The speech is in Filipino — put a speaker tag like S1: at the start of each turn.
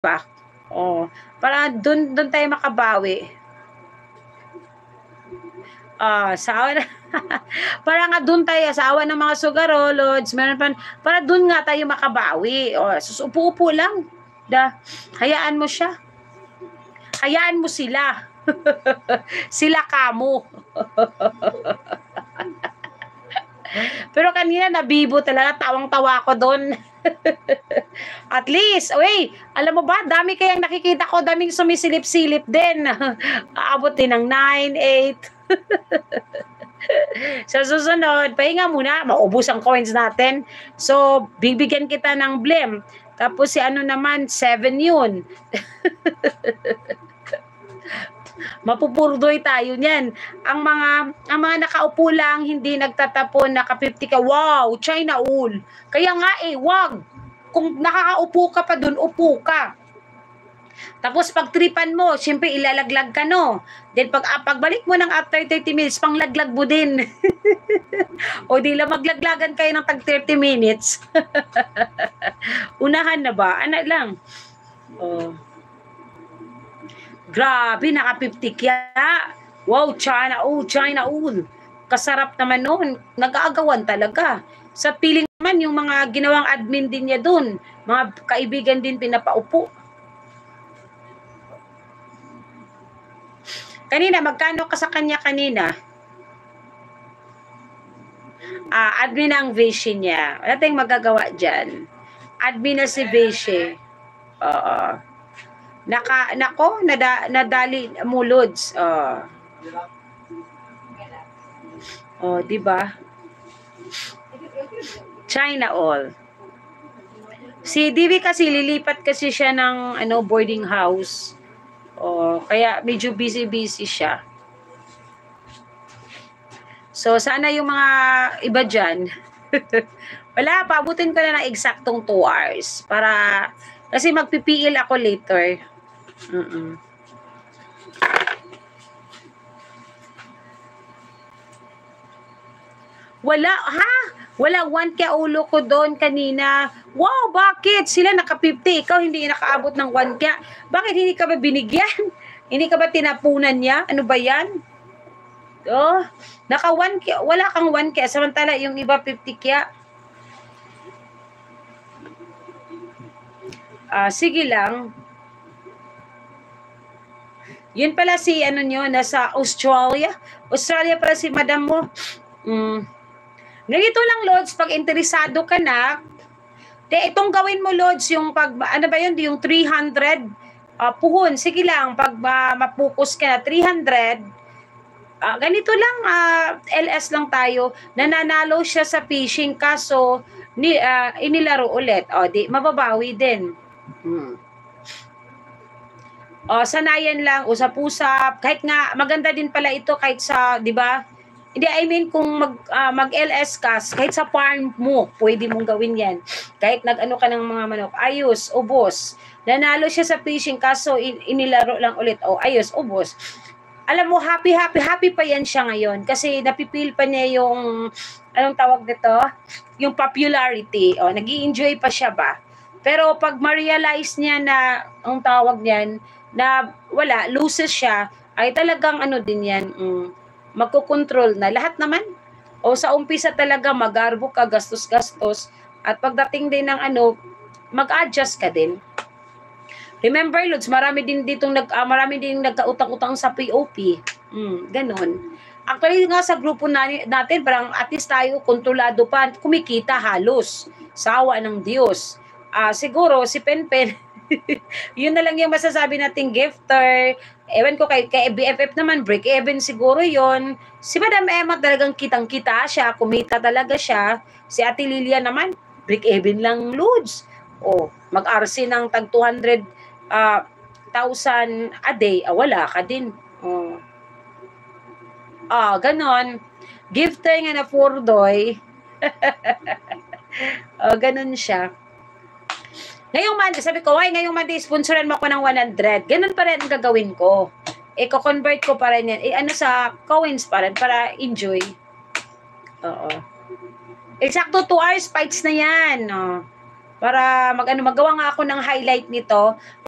S1: ba? Oh, para dun tayo makabawi. Sa awa na para nga dun tayo sa awa ng mga sugaro, lods, meron pa para dun nga tayo makabawi. Sus, upo-upo lang. Hayaan mo siya. Hayaan mo sila. Sila kamo. Pero kanina nabibo talaga, tawang-tawa ko doon. At least, alam mo ba, dami kayang nakikita ko, daming sumisilip-silip din. Aabot din ng 9, 8. Sa susunod, pahinga muna, maubos ang coins natin. So, bibigyan kita ng blem. Tapos si ano naman, 7 yun. Mapupurdoy tayo niyan. Ang mga nakaupo lang, hindi nagtatapon, naka 50 ka. Wow, China Ul. Kaya nga wag. Kung nakakaupo ka pa dun, upo ka. Tapos pag tripan mo, syempre ilalaglag ka, no? Then pagbalik mo ng after 30 minutes, panglaglag mo din. O di lang maglaglagan kayo ng tag 30 minutes. Unahan na ba? Ano lang? Grabe, naka 50 kaya. Wow, China Ul. Kasarap naman noon. Nag-aagawan talaga. Sa piling naman, yung mga ginawang admin din niya dun. Mga kaibigan din pinapaupo. Kanina, magkano ka sa kanya kanina? Admin ang vision niya. Wala tayong magagawa dyan. Admin na si Vishi. Nadali mulods. Di ba? China All. Si Divi kasi lilipat kasi siya ng boarding house. Kaya medyo busy siya. So sana yung mga iba dyan. Wala, paabutin ko na ng eksaktong 2 hours para kasi magpipil ako later. Wala, ha? Wala 1 kaya ulo ko doon kanina. Wow, bakit? Sila naka 50, ikaw hindi nakaabot ng 1 kaya. Bakit hindi ka ba binigyan? Hindi ka ba tinapunan niya? Ano ba yan? Naka 1 kaya, wala kang 1 kaya, samantala yung iba 50 kaya. Sige lang. Yun pala si nasa Australia. Australia pala si madam mo. Ganito lang, Lods, pag interesado ka na, itong gawin mo, Lods, yung yung 300, puhon, sige lang, pag mapukus ka na, 300, ganito lang, LS lang tayo, nananalo siya sa fishing, kaso, inilaro ulit, di, mababawi din. Sanayan lang, usap-usap, kahit nga, maganda din pala ito, kahit sa, di ba, hindi, I mean, kung mag-LS ka, kahit sa farm mo, pwede mong gawin yan. Kahit nag-ano ka ng mga manok, ayos, ubos. Nanalo siya sa fishing, kaso inilaro lang ulit, ayos, ubos. Alam mo, happy pa yan siya ngayon. Kasi napipil pa niya yung, anong tawag dito? Yung popularity. Nag-i-enjoy pa siya ba? Pero pag ma-realize niya na, ang tawag niyan, na wala, loses siya, ay talagang din yan, magkocontrol na. Lahat naman. Sa umpisa talaga, magarbo ka, gastos-gastos. At pagdating din ng mag-adjust ka din. Remember, Lods, marami din nagkautang-utang sa POP. Ganon. Actually nga sa grupo natin, parang at least tayo kontrolado pa, kumikita halos. Sa awa ng Diyos. Siguro, si Penpen, yun na lang yung masasabi nating gifter. Ewan ko kay BFF naman, break even siguro yon. Si Madam Emma talagang kitang-kita siya, kumita talaga siya. Si Ate Lilia naman, break even lang, Lods. Mag-RC ng tag 200,000 a day, wala ka din. Ganon. Gifter nga na Furdoy. Ganon siya. Ngayong Monday, sabi ko, ngayong Monday, sponsoran mo ako ng 100. Ganun pa rin ang gagawin ko. Ko-convert ko pa rin yan. Sa coins pa rin, para enjoy. Eksakto 2 hours, fights na yan. Para magawa nga ako ng highlight nito.